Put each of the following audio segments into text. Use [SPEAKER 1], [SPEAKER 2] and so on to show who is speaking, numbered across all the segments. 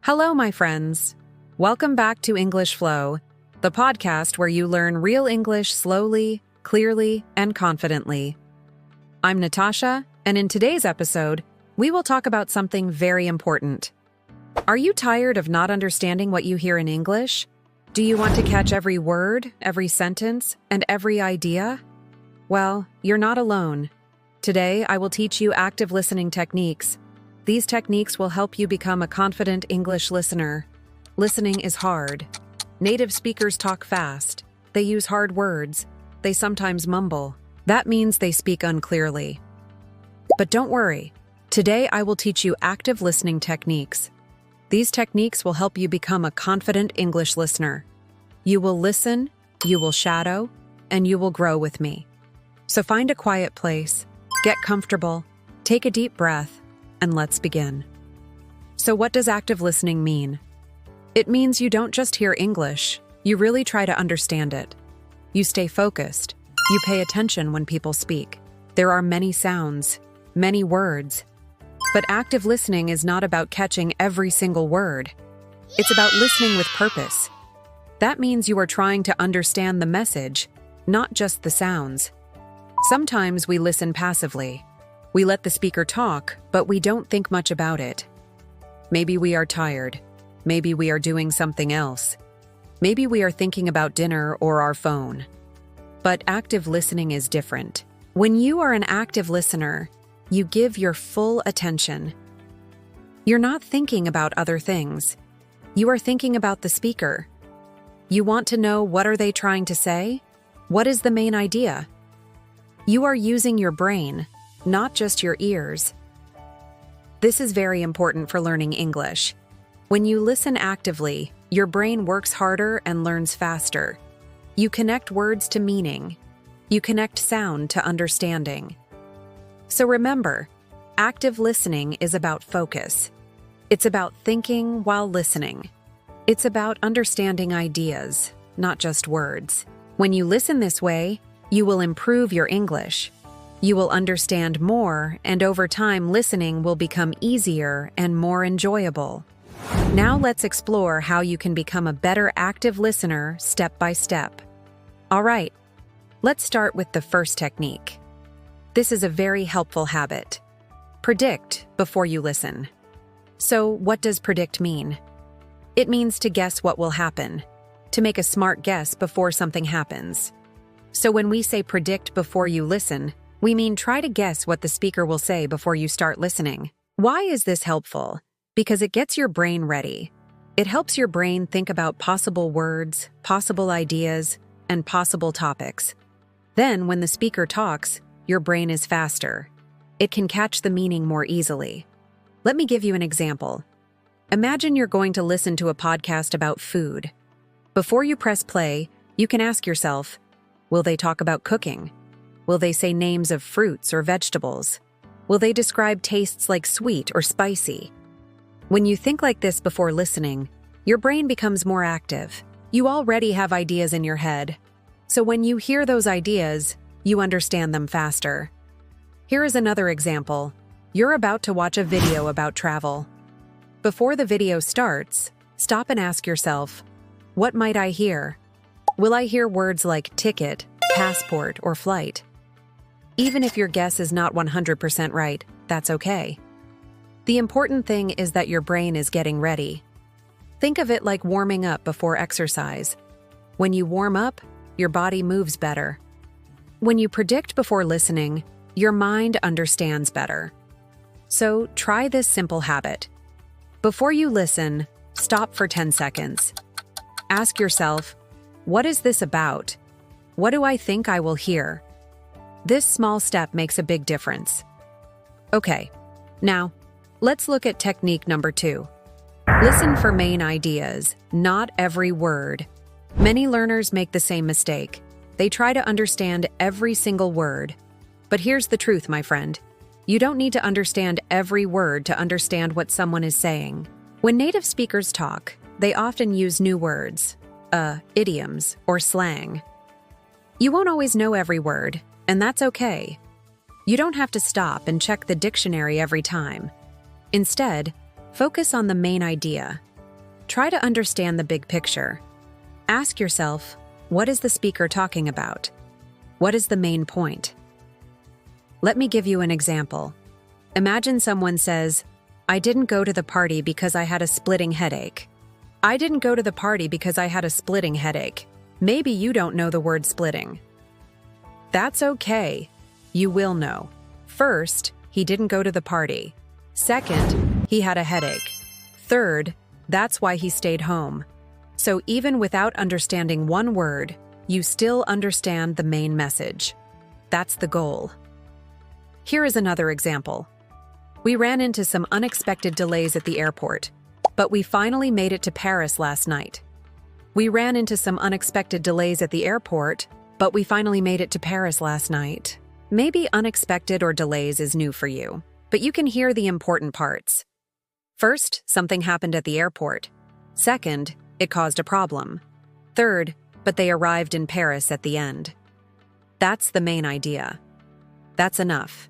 [SPEAKER 1] Hello, my friends. Welcome back to English Flow, the podcast where you learn real English slowly, clearly, and confidently. I'm Natasha, and in today's episode, we will talk about something very important. Are you tired of not understanding what you hear in English? Do you want to catch every word, every sentence, and every idea? Well, you're not alone. Today, I will teach you active listening techniques. These techniques will help you become a confident English listener. Listening is hard. Native speakers talk fast. They use hard words. They sometimes mumble. That means they speak unclearly. But don't worry. Today I will teach you active listening techniques. These techniques will help you become a confident English listener. You will listen, you will shadow, and you will grow with me. So find a quiet place, get comfortable, take a deep breath, and let's begin. So what does active listening mean? It means you don't just hear English, you really try to understand it. You stay focused. You pay attention when people speak. There are many sounds, many words. But active listening is not about catching every single word. It's about listening with purpose. That means you are trying to understand the message, not just the sounds. Sometimes we listen passively. We let the speaker talk, but we don't think much about it. Maybe we are tired. Maybe we are doing something else. Maybe we are thinking about dinner or our phone. But active listening is different. When you are an active listener, you give your full attention. You're not thinking about other things. You are thinking about the speaker. You want to know, what are they trying to say? What is the main idea? You are using your brain, not just your ears. This is very important for learning English. When you listen actively, your brain works harder and learns faster. You connect words to meaning. You connect sound to understanding. So remember, active listening is about focus. It's about thinking while listening. It's about understanding ideas, not just words. When you listen this way, you will improve your English. You will understand more, and over time, listening will become easier and more enjoyable. Now let's explore how you can become a better active listener step by step. All right, let's start with the first technique. This is a very helpful habit. Predict before you listen. So, what does predict mean? It means to guess what will happen, to make a smart guess before something happens. So when we say predict before you listen, we mean try to guess what the speaker will say before you start listening. Why is this helpful? Because it gets your brain ready. It helps your brain think about possible words, possible ideas, and possible topics. Then, when the speaker talks, your brain is faster. It can catch the meaning more easily. Let me give you an example. Imagine you're going to listen to a podcast about food. Before you press play, you can ask yourself, will they talk about cooking? Will they say names of fruits or vegetables? Will they describe tastes like sweet or spicy? When you think like this before listening, your brain becomes more active. You already have ideas in your head. So when you hear those ideas, you understand them faster. Here is another example. You're about to watch a video about travel. Before the video starts, stop and ask yourself, what might I hear? Will I hear words like ticket, passport, or flight? Even if your guess is not 100% right, that's okay. The important thing is that your brain is getting ready. Think of it like warming up before exercise. When you warm up, your body moves better. When you predict before listening, your mind understands better. So try this simple habit. Before you listen, stop for 10 seconds. Ask yourself, what is this about? What do I think I will hear? This small step makes a big difference. Okay, now, let's look at technique number 2. Listen for main ideas, not every word. Many learners make the same mistake. They try to understand every single word. But here's the truth, my friend. You don't need to understand every word to understand what someone is saying. When native speakers talk, they often use new words, idioms, or slang. You won't always know every word, and that's okay. You don't have to stop and check the dictionary every time. Instead, focus on the main idea. Try to understand the big picture. Ask yourself, what is the speaker talking about? What is the main point? Let me give you an example. Imagine someone says, I didn't go to the party because I had a splitting headache. I didn't go to the party because I had a splitting headache. Maybe you don't know the word splitting. That's okay. You will know. First, he didn't go to the party. Second, he had a headache. Third, that's why he stayed home. So even without understanding one word, you still understand the main message. That's the goal. Here is another example. We ran into some unexpected delays at the airport, but we finally made it to Paris last night. We ran into some unexpected delays at the airport, but we finally made it to Paris last night. Maybe unexpected or delays is new for you, but you can hear the important parts. First, something happened at the airport. Second, it caused a problem. Third, but they arrived in Paris at the end. That's the main idea. That's enough.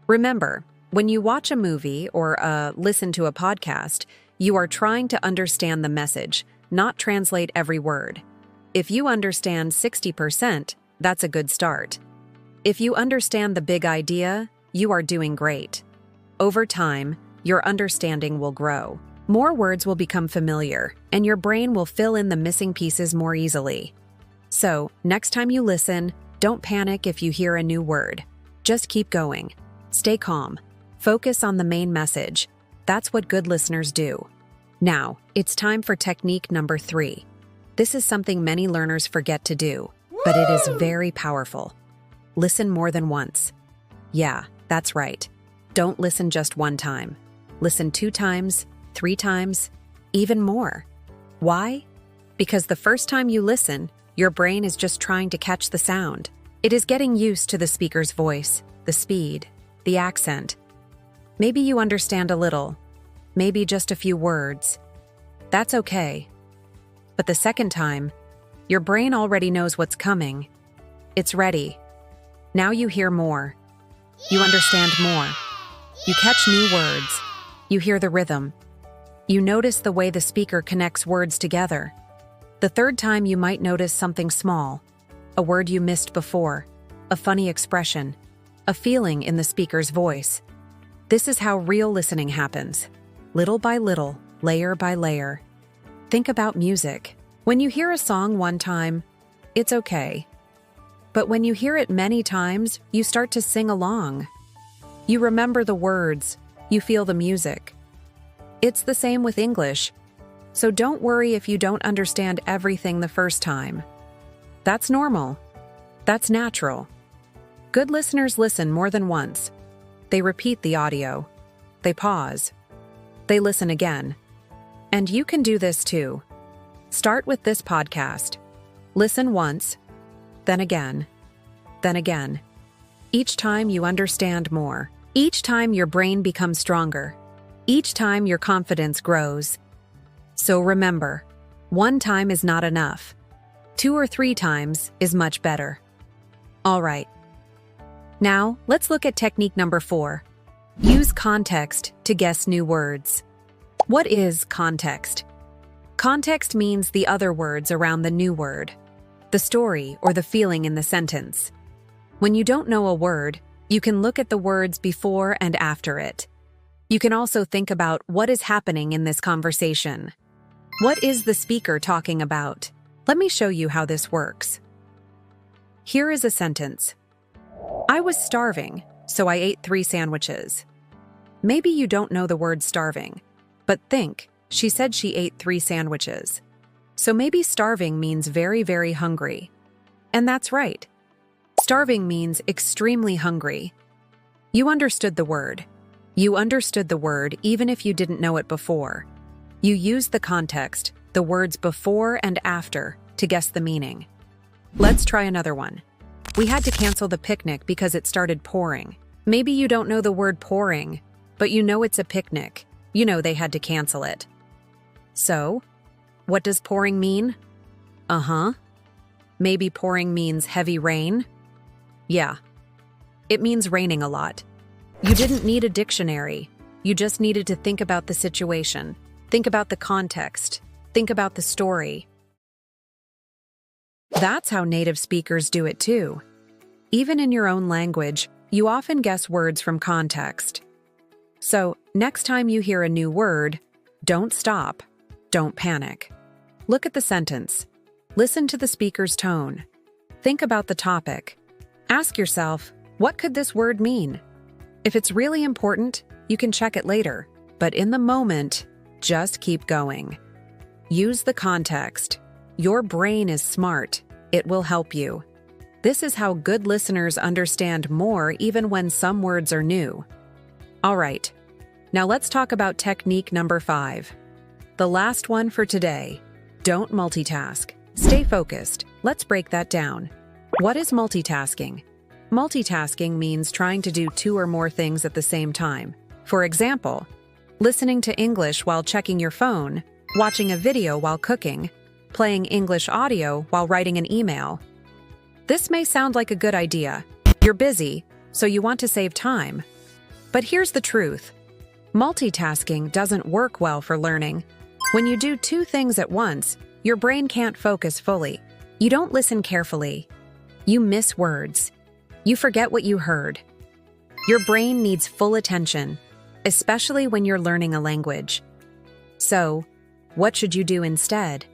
[SPEAKER 1] Remember, when you watch a movie or listen to a podcast, you are trying to understand the message, not translate every word. If you understand 60%, that's a good start. If you understand the big idea, you are doing great. Over time, your understanding will grow. More words will become familiar, and your brain will fill in the missing pieces more easily. So, next time you listen, don't panic if you hear a new word. Just keep going. Stay calm. Focus on the main message. That's what good listeners do. Now, it's time for technique number 3. This is something many learners forget to do, but it is very powerful. Listen more than once. Yeah, that's right. Don't listen just one time. Listen 2 times, 3 times, even more. Why? Because the first time you listen, your brain is just trying to catch the sound. It is getting used to the speaker's voice, the speed, the accent. Maybe you understand a little, maybe just a few words. That's okay. But the second time, your brain already knows what's coming. It's ready. Now you hear more. You understand more. You catch new words. You hear the rhythm. You notice the way the speaker connects words together. The third time you might notice something small, a word you missed before, a funny expression, a feeling in the speaker's voice. This is how real listening happens, little by little, layer by layer. Think about music. When you hear a song one time, it's okay. But when you hear it many times, you start to sing along. You remember the words, you feel the music. It's the same with English. So don't worry if you don't understand everything the first time. That's normal. That's natural. Good listeners listen more than once. They repeat the audio. They pause. They listen again. And you can do this too. Start with this podcast. Listen once, then again, then again. Each time you understand more. Each time your brain becomes stronger. Each time your confidence grows. So remember, 1 time is not enough. 2 or 3 times is much better. All right. Now, let's look at technique number 4. Use context to guess new words. What is context? Context means the other words around the new word, the story or the feeling in the sentence. When you don't know a word, you can look at the words before and after it. You can also think about what is happening in this conversation. What is the speaker talking about? Let me show you how this works. Here is a sentence. I was starving, so I ate 3 sandwiches. Maybe you don't know the word starving, but think, she said she ate 3 sandwiches. So maybe starving means very, very hungry. And that's right. Starving means extremely hungry. You understood the word. You understood the word even if you didn't know it before. You used the context, the words before and after, to guess the meaning. Let's try another one. We had to cancel the picnic because it started pouring. Maybe you don't know the word pouring, but you know it's a picnic. You know they had to cancel it. So, what does pouring mean? Maybe pouring means heavy rain? Yeah. It means raining a lot. You didn't need a dictionary. You just needed to think about the situation. Think about the context. Think about the story. That's how native speakers do it too. Even in your own language, you often guess words from context. So, next time you hear a new word, don't stop. Don't panic. Look at the sentence. Listen to the speaker's tone. Think about the topic. Ask yourself, what could this word mean? If it's really important, you can check it later. But in the moment, just keep going. Use the context. Your brain is smart. It will help you. This is how good listeners understand more even when some words are new. All right, now let's talk about technique number 5. The last one for today. Don't multitask. Stay focused. Let's break that down. What is multitasking? Multitasking means trying to do 2 or more things at the same time. For example, listening to English while checking your phone, watching a video while cooking, playing English audio while writing an email. This may sound like a good idea. You're busy, so you want to save time. But here's the truth. Multitasking doesn't work well for learning. When you do 2 things at once, your brain can't focus fully. You don't listen carefully. You miss words. You forget what you heard. Your brain needs full attention, especially when you're learning a language. So, what should you do instead?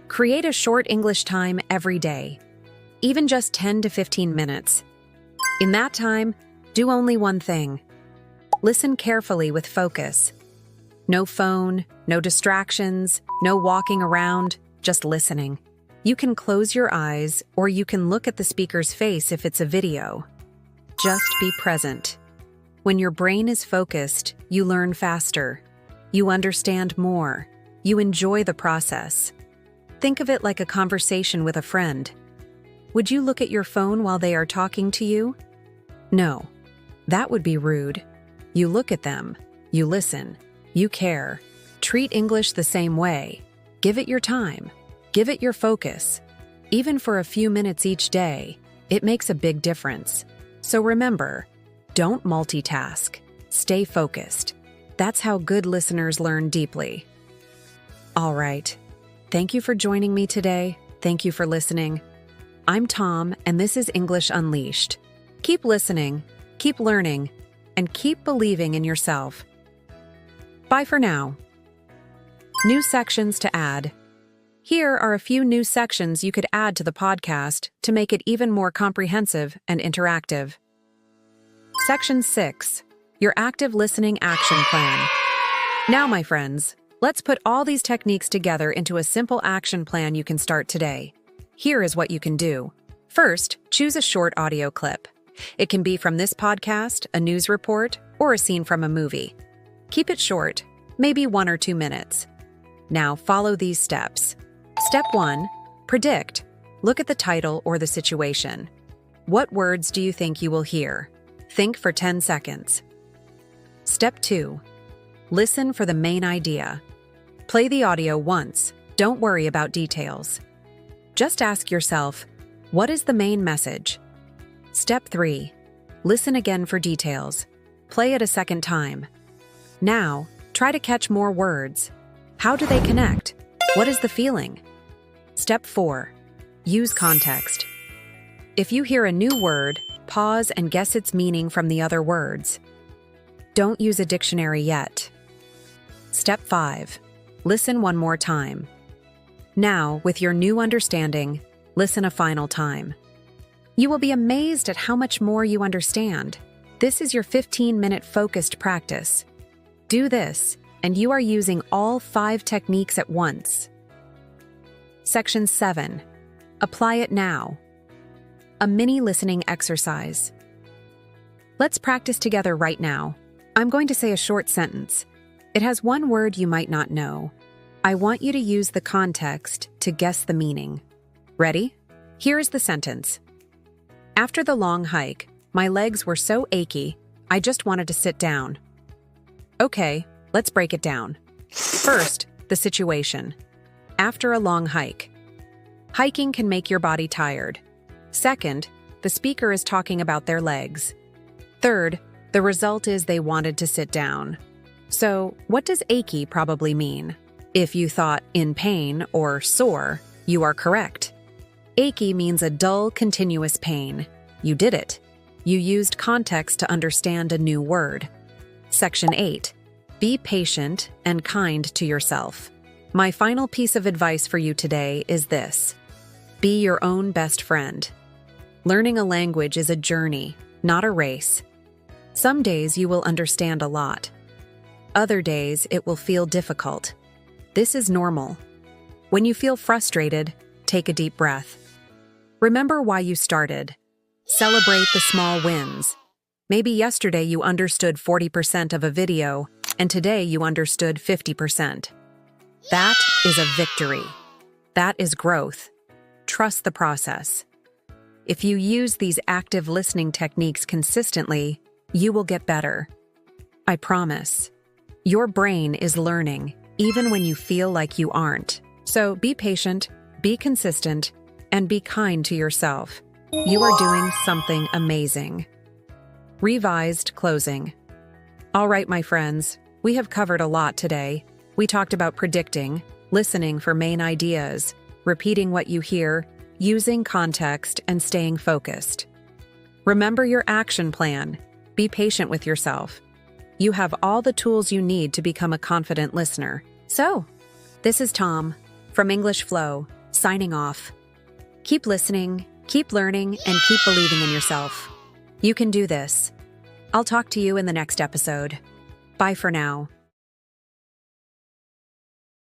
[SPEAKER 1] Create a short English time every day, even just 10 to 15 minutes. In that time, do only one thing. Listen carefully with focus. No phone, no distractions, no walking around, just listening. You can close your eyes or you can look at the speaker's face if it's a video. Just be present. When your brain is focused, you learn faster. You understand more. You enjoy the process. Think of it like a conversation with a friend. Would you look at your phone while they are talking to you? No, that would be rude. You look at them. You listen. You care. Treat English the same way. Give it your time. Give it your focus. Even for a few minutes each day, it makes a big difference. So remember, don't multitask. Stay focused. That's how good listeners learn deeply. All right. Thank you for joining me today. Thank you for listening. I'm Tom, and this is English Unleashed. Keep listening, keep learning, and keep believing in yourself. Bye for now. New sections to add. Here are a few new sections you could add to the podcast to make it even more comprehensive and interactive. Section 6. Your active listening action plan. Now, my friends, let's put all these techniques together into a simple action plan you can start today. Here is what you can do. First, choose a short audio clip. It can be from this podcast, a news report, or a scene from a movie. Keep it short, maybe 1 or 2 minutes. Now follow these steps. Step 1. Predict. Look at the title or the situation. What words do you think you will hear? Think for 10 seconds. Step 2. Listen for the main idea. Play the audio once. Don't worry about details. Just ask yourself, what is the main message? Step 3. Listen again for details. Play it a second time. Now, try to catch more words. How do they connect? What is the feeling? Step 4. Use context. If you hear a new word, pause and guess its meaning from the other words. Don't use a dictionary yet. Step 5. Listen one more time. Now, with your new understanding, listen a final time. You will be amazed at how much more you understand. This is your 15-minute focused practice. Do this, and you are using all 5 techniques at once. Section 7. Apply it now. A mini listening exercise. Let's practice together right now. I'm going to say a short sentence. It has one word you might not know. I want you to use the context to guess the meaning. Ready? Here is the sentence. After the long hike, my legs were so achy, I just wanted to sit down. Okay, let's break it down. First, the situation. After a long hike. Hiking can make your body tired. Second, the speaker is talking about their legs. Third, the result is they wanted to sit down. So, what does achy probably mean? If you thought in pain or sore, you are correct. Achy means a dull, continuous pain. You did it. You used context to understand a new word. Section 8. Be patient and kind to yourself. My final piece of advice for you today is this. Be your own best friend. Learning a language is a journey, not a race. Some days you will understand a lot. Other days it will feel difficult. This is normal. When you feel frustrated, take a deep breath. Remember why you started. Celebrate the small wins. Maybe yesterday you understood 40% of a video, and today you understood 50%. That is a victory. That is growth. Trust the process. If you use these active listening techniques consistently, you will get better. I promise. Your brain is learning, even when you feel like you aren't. So be patient, be consistent, and be kind to yourself. You are doing something amazing. Revised closing. All right, my friends, we have covered a lot today. We talked about predicting, listening for main ideas, repeating what you hear, using context, and staying focused. Remember your action plan. Be patient with yourself. You have all the tools you need to become a confident listener. So, this is Tom from English Flow, signing off. Keep listening, keep learning, and keep believing in yourself. You can do this. I'll talk to you in the next episode. Bye for now.